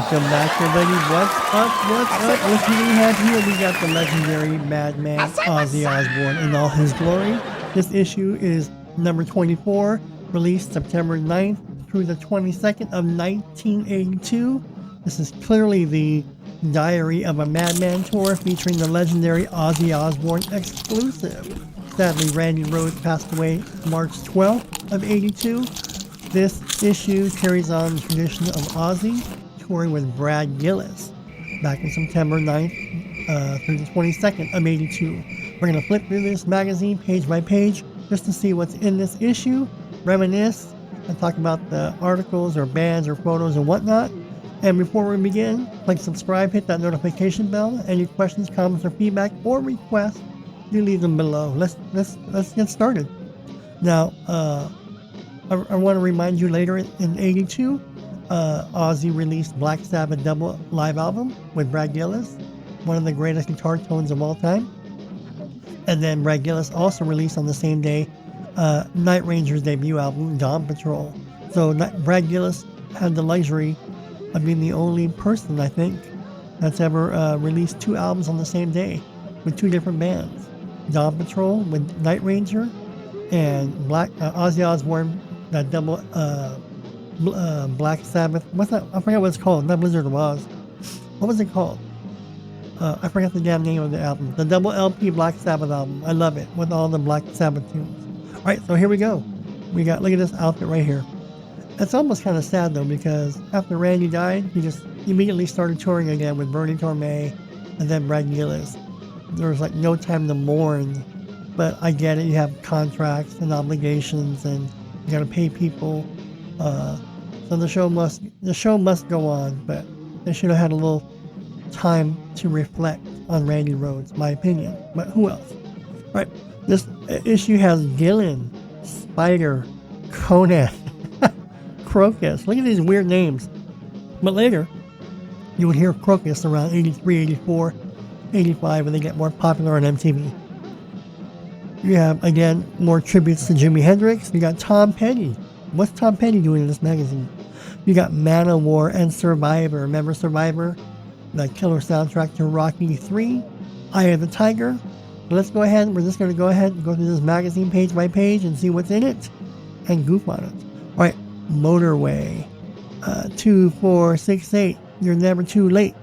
Welcome back, everybody. What's up? What's up? What do we have here? We got the legendary madman Ozzy Osbourne in all his glory. This issue is number 24, released September 9th through the 22nd of 1982. This is clearly the Diary of a Madman tour featuring the legendary Ozzy Osbourne exclusive. Sadly, Randy Rhoads passed away March 12th of 82. This issue carries on the tradition of Ozzy touring with Brad Gillis back in September 9th through the 22nd of 82. We're going to flip through this magazine page by page just to see what's in this issue, reminisce, and talk about the articles or bands or photos and whatnot. And before we begin, click subscribe, hit that notification bell. Any questions, comments, or feedback or requests, you leave them below. Let's get started. Now, I want to remind you later in 82, Ozzy released Black Sabbath double live album with Brad Gillis, one of the greatest guitar tones of all time. And then Brad Gillis also released on the same day Night Ranger's debut album, Dawn Patrol. So Brad Gillis had the luxury of being the only person, I think, that's ever released two albums on the same day with two different bands. Dawn Patrol with Night Ranger and Ozzy Osbourne, that double Black Sabbath. What's that? I forget what it's called. Not Blizzard of Oz. What was it called? I forgot the damn name of the album. The double LP Black Sabbath album. I love it with all the Black Sabbath tunes. All right, so here we go. We got, look at this outfit right here. It's almost kind of sad though, because after Randy died, he just immediately started touring again with Bernie Torme and then Brad Gillis. There was like no time to mourn, but I get it. You have contracts and obligations, and you gotta pay people. So the show must go on, but they should have had a little time to reflect on Randy Rhoads, my opinion. But who else? All right, this issue has Gillen, Spider, Conan, Crocus. Look at these weird names. But later, you will hear Crocus around 83, 84, 85 when they get more popular on MTV. You have, again, more tributes to Jimi Hendrix. You got Tom Petty. What's Tom Petty doing in this magazine? You got Manowar and Survivor. Remember Survivor? The killer soundtrack to Rocky 3. Eye of the Tiger. Let's go ahead. We're just going to go ahead and go through this magazine page by page and see what's in it and goof on it. All right. Motorway. 2468. You're never too late.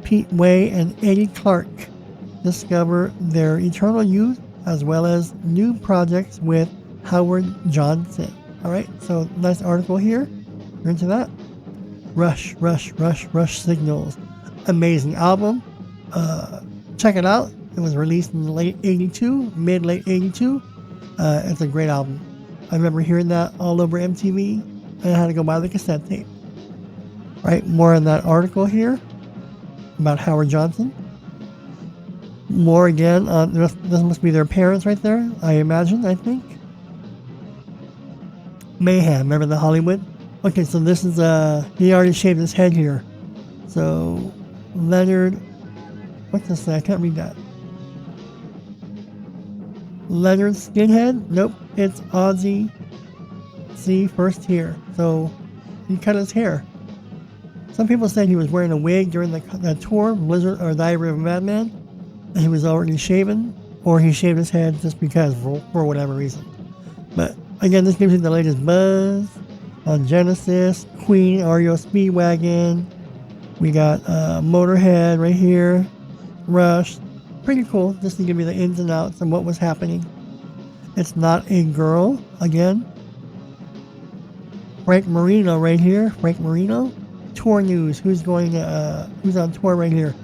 Pete Way and Eddie Clark discover their eternal youth as well as new projects with Howard Johnson. All right, so nice article here. You're into that. Rush Signals. Amazing album. Check it out. It was released in late 82, mid-late 82. It's a great album. I remember hearing that all over MTV, and I had to go buy the cassette tape. All right, more on that article here about Howard Johnson. More again on this must be their parents right there, I imagine, I think. Mayhem, remember the Hollywood? Okay, so this is he already shaved his head here. So Leonard, what's this say? I can't read that. Leonard Skinhead? Nope, it's Ozzy. See, first here. So he cut his hair. Some people said he was wearing a wig during the tour, Blizzard or Diary of a Madman, and he was already shaven, or he shaved his head just because, for whatever reason. But again, this gives you the latest buzz on Genesis, Queen, REO Speedwagon. We got Motorhead right here, Rush. Pretty cool, just to give you the ins and outs and what was happening. It's Not a Girl, again. Frank Marino right here, Frank Marino. Tour news, who's on tour right here.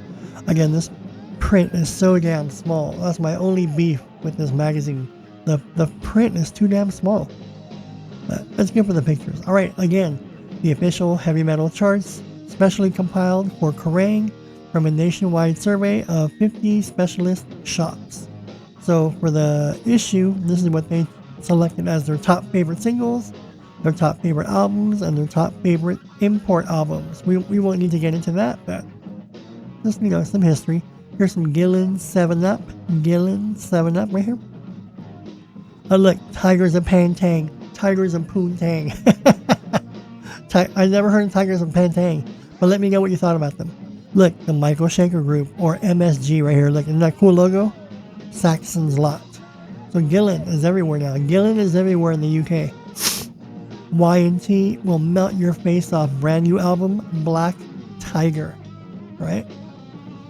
Again, this print is so damn small. That's my only beef with this magazine. The print is too damn small. But let's go for the pictures. All right, again, the official heavy metal charts, specially compiled for Kerrang from a nationwide survey of 50 specialist shops. So for the issue, this is what they selected as their top favorite singles, their top favorite albums, and their top favorite import albums. We won't need to get into that, but just, some history. Here's some Gillen 7-Up. Gillen 7-Up right here. Oh, look, Tigers of Pantang. Tigers of Poontang. I never heard of Tigers of Pantang, But let me know what you thought about them. Look, the Michael Schenker Group, or MSG right here. Look, isn't that cool logo? Saxon's Lot. So Gillan is everywhere now. Gillan is everywhere in the UK. Y&T will melt your face off. Brand new album, Black Tiger. Right?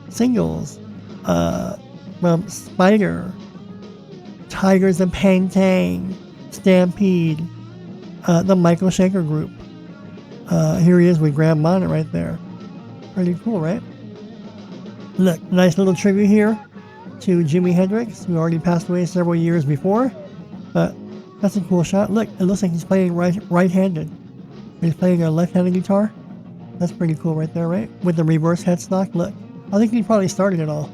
Singles. From Spider. Tigers of Pang Tang. Stampede. The Michael Schenker Group. Here he is with Graham Bonnet right there. Pretty cool, right? Look, nice little tribute here to Jimi Hendrix, who already passed away several years before. But that's a cool shot. Look, it looks like he's playing right-handed. He's playing a left-handed guitar. That's pretty cool right there, right? With the reverse headstock. Look, I think he probably started it all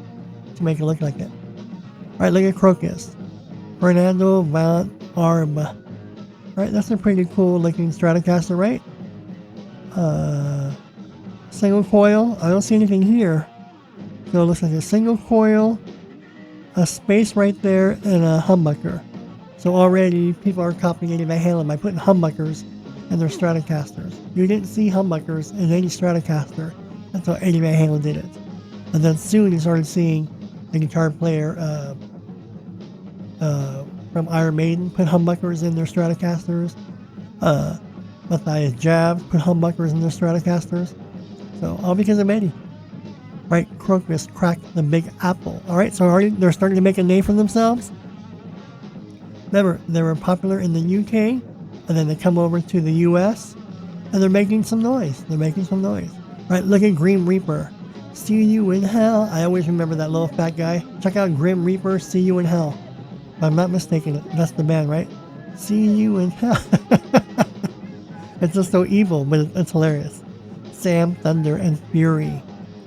to make it look like it. All right, look at Crocus. Fernando Van Arb. Right, that's a pretty cool looking Stratocaster, right? Single coil. I don't see anything here. So it looks like a single coil, a space right there, and a humbucker. So already people are copying Eddie Van Halen by putting humbuckers in their Stratocasters. You didn't see humbuckers in any Stratocaster until Eddie Van Halen did it. And then soon you started seeing the guitar player from Iron Maiden put humbuckers in their Stratocasters. Matthias Jav put humbuckers in their Stratocasters. So all because of Eddie. Right, Crocus cracked the Big Apple. Alright, so they're starting to make a name for themselves. Remember, they were popular in the UK, and then they come over to the US, and they're making some noise. Right, look at Grim Reaper. See You in Hell. I always remember that little fat guy. Check out Grim Reaper, See You in Hell. If I'm not mistaken, that's the band, right? See You in Hell. It's just so evil, but it's hilarious. Sam, Thunder, and Fury.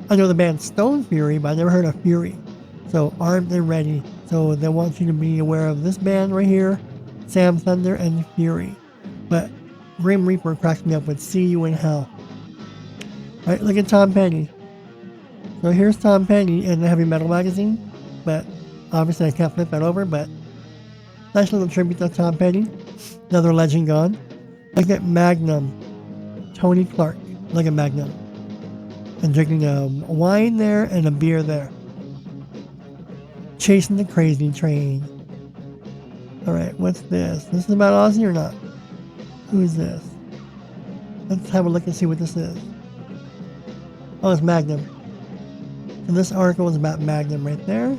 I know the band Stone Fury, but I never heard of Fury. So armed and ready. So they want you to be aware of this band right here, Sam, Thunder, and Fury. But Grim Reaper cracks me up with See You in Hell. Right, look at Tom Petty. So here's Tom Petty in the Heavy Metal magazine. But obviously I can't flip that over, but nice little tribute to Tom Petty. Another legend gone. Look at Magnum. Tony Clark. Look at Magnum. And drinking a wine there and a beer there. Chasing the Crazy Train. Alright, what's this? This is about Ozzy or not? Who is this? Let's have a look and see what this is. Oh, it's Magnum. So this article is about Magnum right there.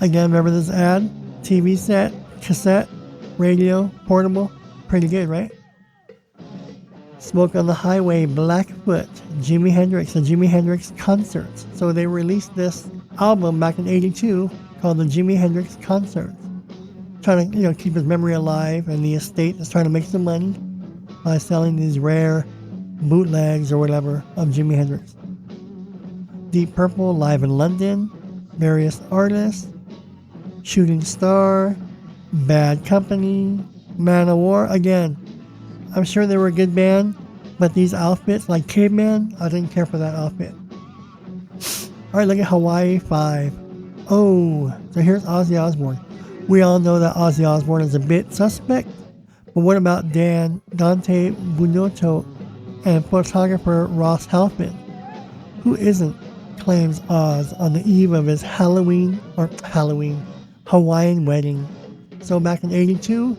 Again, remember this ad? TV set, cassette, radio, portable. Pretty good, right? Smoke on the Highway, Blackfoot, Jimi Hendrix, the Jimi Hendrix Concerts. So they released this album back in '82 called the Jimi Hendrix Concerts. Trying to, keep his memory alive, and the estate is trying to make some money by selling these rare bootlegs or whatever of Jimi Hendrix. Deep Purple, live in London, various artists, Shooting Star, Bad Company, Man of War. Again, I'm sure they were a good band, but these outfits, like Caveman, I didn't care for that outfit. Alright, look at Hawaii 5. Oh, so here's Ozzy Osbourne. We all know that Ozzy Osbourne is a bit suspect, but what about Dante Bunoto and photographer Ross Halfin? Who isn't, claims Oz on the eve of his Hawaiian wedding. So back in '82,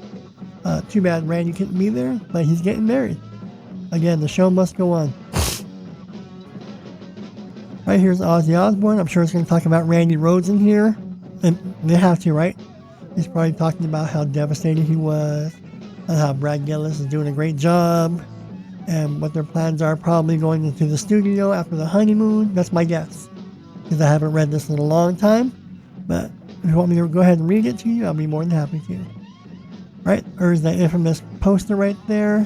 too bad Randy couldn't be there, but he's getting married. Again, the show must go on. Right, here's Ozzy Osbourne. I'm sure it's going to talk about Randy Rhoads in here. And they have to, right? He's probably talking about how devastated he was, and how Brad Gillis is doing a great job, and what their plans are, probably going into the studio after the honeymoon. That's my guess, because I haven't read this in a long time. But if you want me to go ahead and read it to you, I'll be more than happy to. Right, there's that infamous poster right there,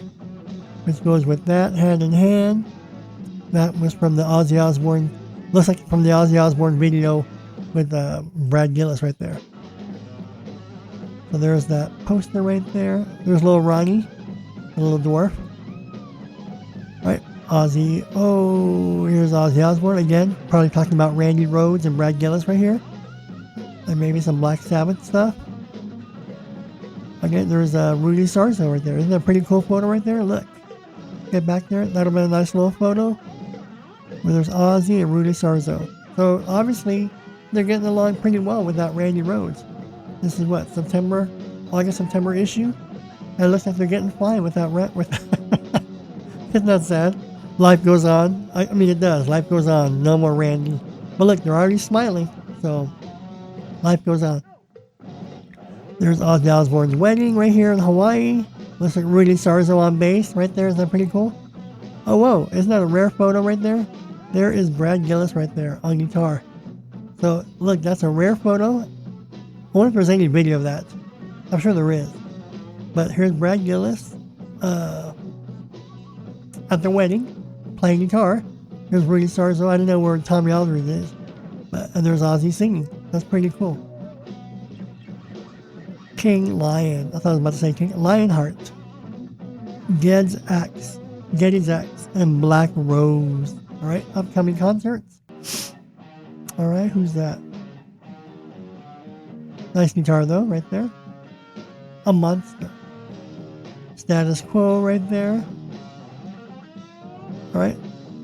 which goes with that, hand in hand. That was from the Ozzy Osbourne, looks like from the Ozzy Osbourne video with Brad Gillis right there. So there's that poster right there. There's little Ronnie, the little dwarf. Right, Ozzy, here's Ozzy Osbourne again, probably talking about Randy Rhoads and Brad Gillis right here. And maybe some Black Sabbath stuff. Again, there's Rudy Sarzo right there. Isn't that a pretty cool photo right there? Look. Get back there. That'll be a nice little photo where there's Ozzy and Rudy Sarzo. So obviously they're getting along pretty well without Randy Rhoads. This is what, August, September issue? And it looks like they're getting fine without Isn't that sad? Life goes on. I mean, it does. Life goes on. No more Randy. But look, they're already smiling. So life goes on. There's Ozzy Osbourne's wedding right here in Hawaii. Looks like Rudy Sarzo on bass right there. Is that pretty cool? Oh, whoa. Isn't that a rare photo right there? There is Brad Gillis right there on guitar. So, look, that's a rare photo. I wonder if there's any video of that. I'm sure there is. But here's Brad Gillis at the wedding playing guitar. Here's Rudy Sarzo. I don't know where Tommy Aldridge is. And there's Ozzy singing. That's pretty cool. King Lion. I thought I was about to say King Lionheart. Ged's Axe, and Black Rose. All right, upcoming concerts. All right, who's that? Nice guitar though, right there. A monster. Status Quo right there. All right,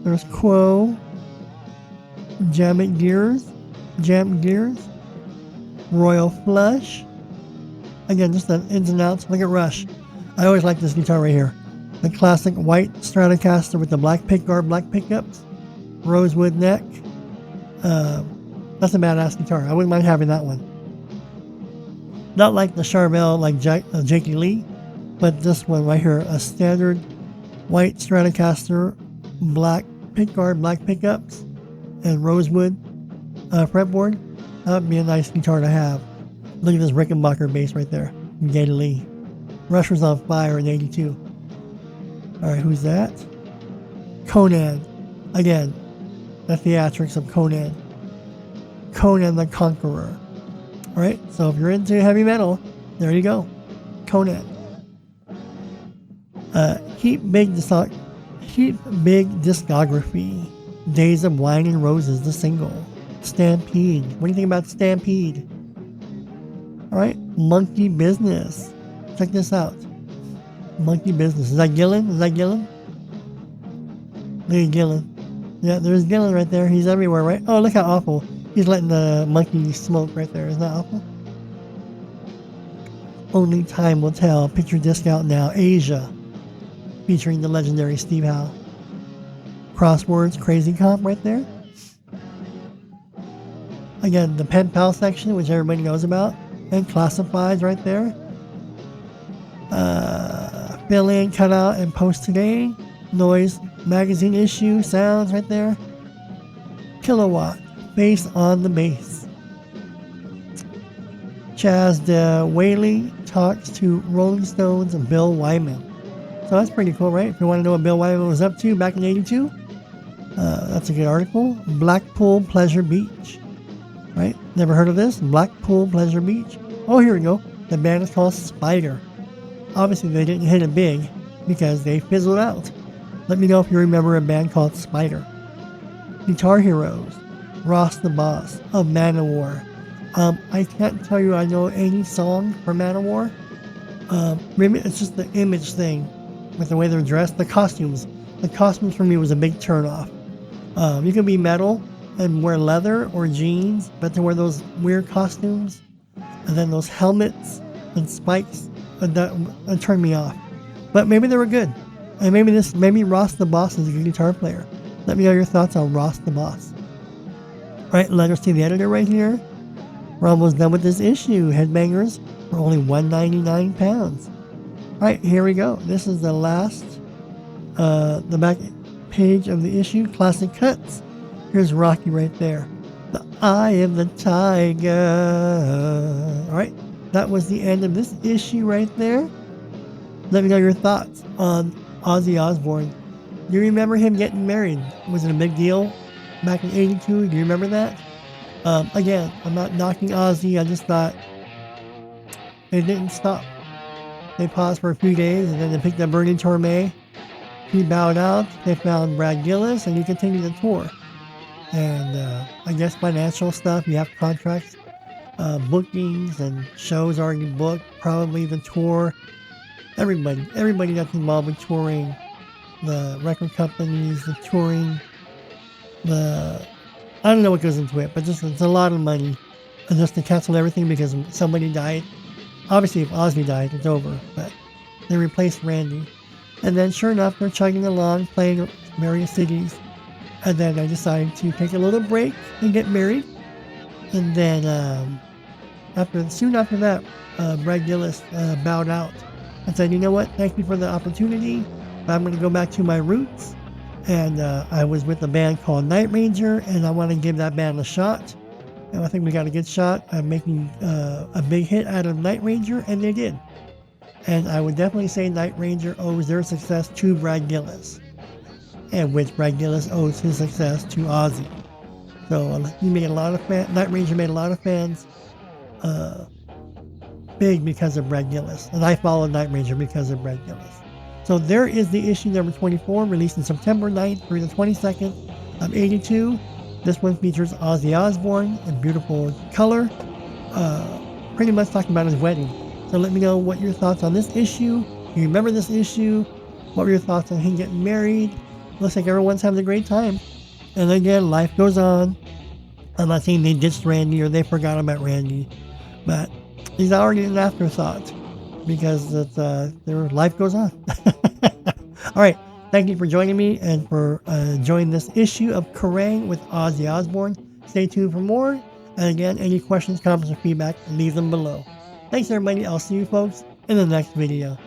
there's Quo. Jam Gears. Royal Flush. Again, just the ins and outs. Look at Rush. I always like this guitar right here. The classic white Stratocaster with the black pickguard, black pickups. Rosewood neck. That's a badass guitar. I wouldn't mind having that one. Not like the Charvel, like Jakey Lee, but this one right here. A standard white Stratocaster, black pickguard, black pickups, and rosewood fretboard. That would be a nice guitar to have. Look at this Rickenbacker bass right there. Jakey Lee. Rush was on fire in 82. Alright, who's that? Conan. Again, the theatrics of Conan. Conan the Conqueror. Alright, so if you're into heavy metal, there you go. Conan. Heap Big Discography. Days of Wine and Roses, the single. Stampede. What do you think about Stampede? Alright, Monkey Business. Check this out. Monkey Business. Is that Gillan? Look at Gillan. Yeah, there's Gillan right there. He's everywhere, right? Oh, look how awful. He's letting the monkey smoke right there. Isn't that awful? Only Time Will Tell. Picture disc out now. Asia. Featuring the legendary Steve Howe. Crosswords, Crazy Comp right there. Again, the Pen Pal section, which everybody knows about. And Classifieds right there. Fill in, cut out, and post today. Noise magazine issue, sounds right there. Kilowatt, bass on the bass. Chaz De Whaley talks to Rolling Stones and Bill Wyman. So that's pretty cool, right? If you want to know what Bill Wyman was up to back in 82, that's a good article. Blackpool Pleasure Beach. Right? Never heard of this? Blackpool Pleasure Beach. Oh, here we go. The band is called Spider. Obviously, they didn't hit it big because they fizzled out. Let me know if you remember a band called Spider. Guitar Heroes. Ross the Boss of Manowar. I can't tell you I know any song for Manowar. Maybe it's just the image thing with the way they're dressed. The costumes. The costumes for me was a big turnoff. You can be metal and wear leather or jeans, but to wear those weird costumes and then those helmets and spikes, that turned me off. But maybe they were good. And maybe Ross the Boss is a good guitar player. Let me know your thoughts on Ross the Boss. Alright, letters to the editor right here. We're almost done with this issue. Headbangers for only £1.99. Alright, here we go. This is the last, the back page of the issue. Classic cuts. Here's Rocky right there. The Eye of the Tiger. Alright, that was the end of this issue right there. Let me know your thoughts on Ozzy Osbourne. Do you remember him getting married? Was it a big deal back in 82? Do you remember that? Again, I'm not knocking Ozzy. I just thought they didn't stop. They paused for a few days and then they picked up Bernie Torme. He bowed out. They found Brad Gillis and he continued the tour. And I guess financial stuff, you have contracts, bookings and shows already booked, probably the tour. Everybody that's involved with touring the record companies, the touring, I don't know what goes into it, but just it's a lot of money. And just to cancel everything because somebody died. Obviously, if Ozzy died, it's over, but they replaced Randy. And then, sure enough, they're chugging along, playing various cities. And then I decided to take a little break and get married. And then, soon after that, Brad Gillis bowed out and said, "You know what? Thank you for the opportunity, but I'm going to go back to my roots." And I was with a band called Night Ranger, and I want to give that band a shot. And I think we got a good shot at making a big hit out of Night Ranger, and they did. And I would definitely say Night Ranger owes their success to Brad Gillis, and which Brad Gillis owes his success to Ozzy. So he made a lot of Night Ranger made a lot of fans big because of Brad Gillis, and I followed Night Ranger because of Brad Gillis. So there is the issue number 24, released on September 9th through the 22nd of 82. This one features Ozzy Osbourne in beautiful color, pretty much talking about his wedding. So let me know what your thoughts on this issue. Do you remember this issue? What were your thoughts on him getting married? Looks like everyone's having a great time. And again, life goes on. I'm not saying they ditched Randy or they forgot about Randy, but he's already an afterthought because their life goes on. All right. Thank you for joining me and for joining this issue of Kerrang! With Ozzy Osbourne. Stay tuned for more. And again, any questions, comments, or feedback, leave them below. Thanks, everybody. I'll see you folks in the next video.